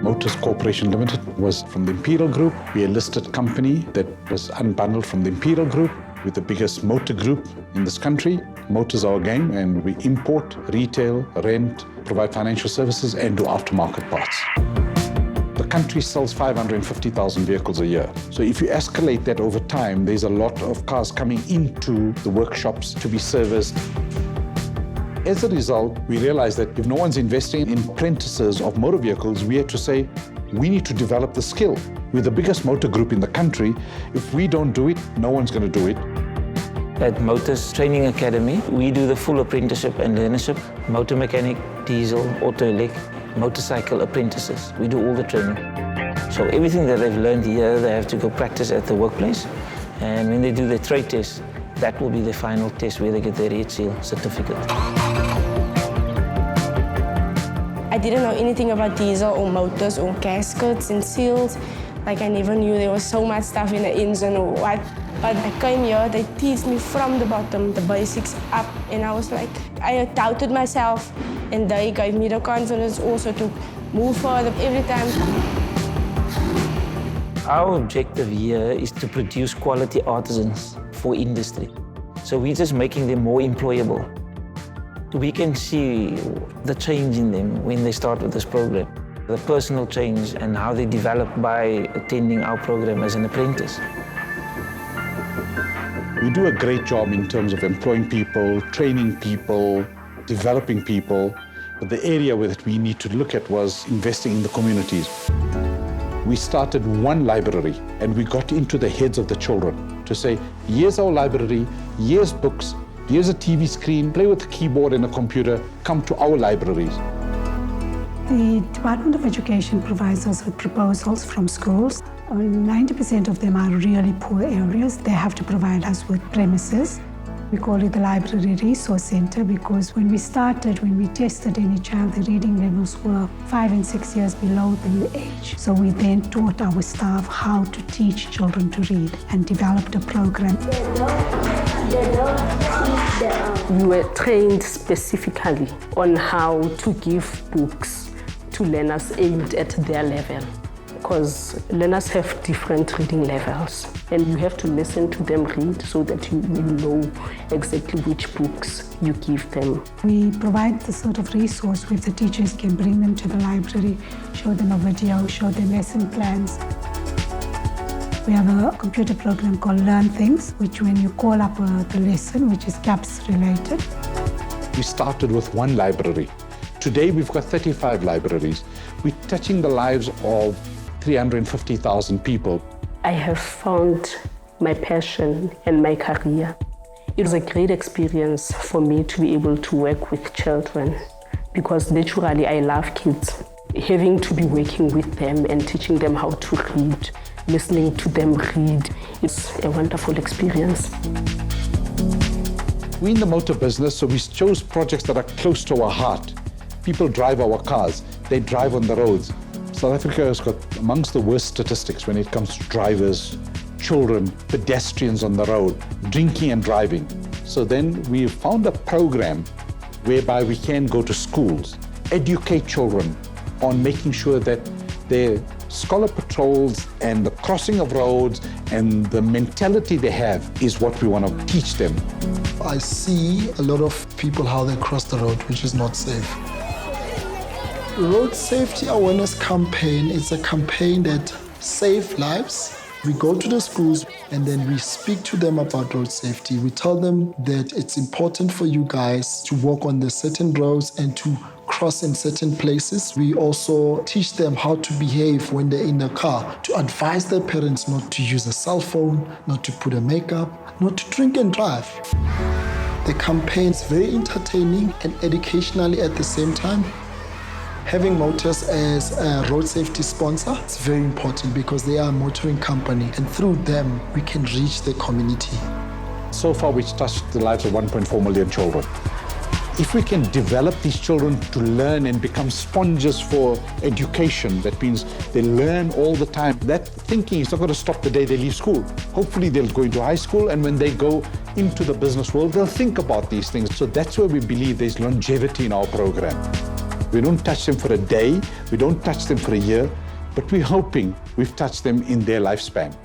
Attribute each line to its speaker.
Speaker 1: Motus Corporation Limited was from the Imperial Group. We're a listed company that was unbundled from the Imperial Group. We're the biggest motor group in this country. Motors are our game, and we import, retail, rent, provide financial services, and do aftermarket parts. The country sells 550,000 vehicles a year. So if you escalate that over time, there's a lot of cars coming into the workshops to be serviced. As a result, we realized that if no one's investing in apprentices of motor vehicles, we had to say, we need to develop the skill. We're the biggest motor group in the country. If we don't do it, no one's going to do it.
Speaker 2: At Motus Training Academy, we do the full apprenticeship and learnership, motor mechanic, diesel, auto-elec, motorcycle apprentices. We do all the training. So everything that they've learned here, they have to go practice at the workplace. And when they do their trade test, that will be the final test where they get their red seal certificate.
Speaker 3: I didn't know anything about diesel or motors or gaskets and seals. Like I never knew there was so much stuff in the engine or what. But I came here, they teach me from the bottom, the basics up. And I was like, I doubted myself. And they gave me the confidence also to move further every time.
Speaker 2: Our objective here is to produce quality artisans for industry. So we're just making them more employable. We can see the change in them when they start with this program. The personal change and how they develop by attending our program as an apprentice.
Speaker 1: We do a great job in terms of employing people, training people, developing people. But the area that we need to look at was investing in the communities. We started one library and we got into the heads of the children to say, here's our library, here's books, here's a TV screen, play with a keyboard and a computer, come to our libraries.
Speaker 4: The Department of Education provides us with proposals from schools. 90% of them are really poor areas. They have to provide us with premises. We call it the Library Resource Center because when we started, when we tested any child, the reading levels were 5 and 6 years below the age. So we then taught our staff how to teach children to read and developed a program.
Speaker 5: We were trained specifically on how to give books to learners aimed at their level. Because learners have different reading levels and you have to listen to them read so that you know exactly which books you give them.
Speaker 4: We provide the sort of resource where the teachers can bring them to the library, show them a video, show them lesson plans. We have a computer program called Learn Things, which when you call up the lesson, which is CAPS related.
Speaker 1: We started with one library. Today we've got 35 libraries. We're touching the lives of 350,000 people.
Speaker 5: I have found my passion and my career. It was a great experience for me to be able to work with children because naturally I love kids. Having to be working with them and teaching them how to read, listening to them read, it's a wonderful experience.
Speaker 1: We're in the motor business, so we chose projects that are close to our heart. People drive our cars, they drive on the roads. South Africa has got amongst the worst statistics when it comes to drivers, children, pedestrians on the road, drinking and driving. So then we found a program whereby we can go to schools, educate children on making sure that their scholar patrols and the crossing of roads and the mentality they have is what we want to teach them.
Speaker 6: I see a lot of people how they cross the road, which is not safe. Road Safety Awareness Campaign is a campaign that saves lives. We go to the schools and then we speak to them about road safety. We tell them that it's important for you guys to walk on the certain roads and to cross in certain places. We also teach them how to behave when they're in the car, to advise their parents not to use a cell phone, not to put a makeup, not to drink and drive. The campaign is very entertaining and educationally at the same time. Having Motus as a road safety sponsor is very important because they are a motoring company and through them we can reach the community.
Speaker 1: So far we've touched the lives of 1.4 million children. If we can develop these children to learn and become sponges for education, that means they learn all the time. That thinking is not going to stop the day they leave school. Hopefully they'll go into high school and when they go into the business world, they'll think about these things. So that's where we believe there's longevity in our program. We don't touch them for a day, we don't touch them for a year, but we're hoping we've touched them in their lifespan.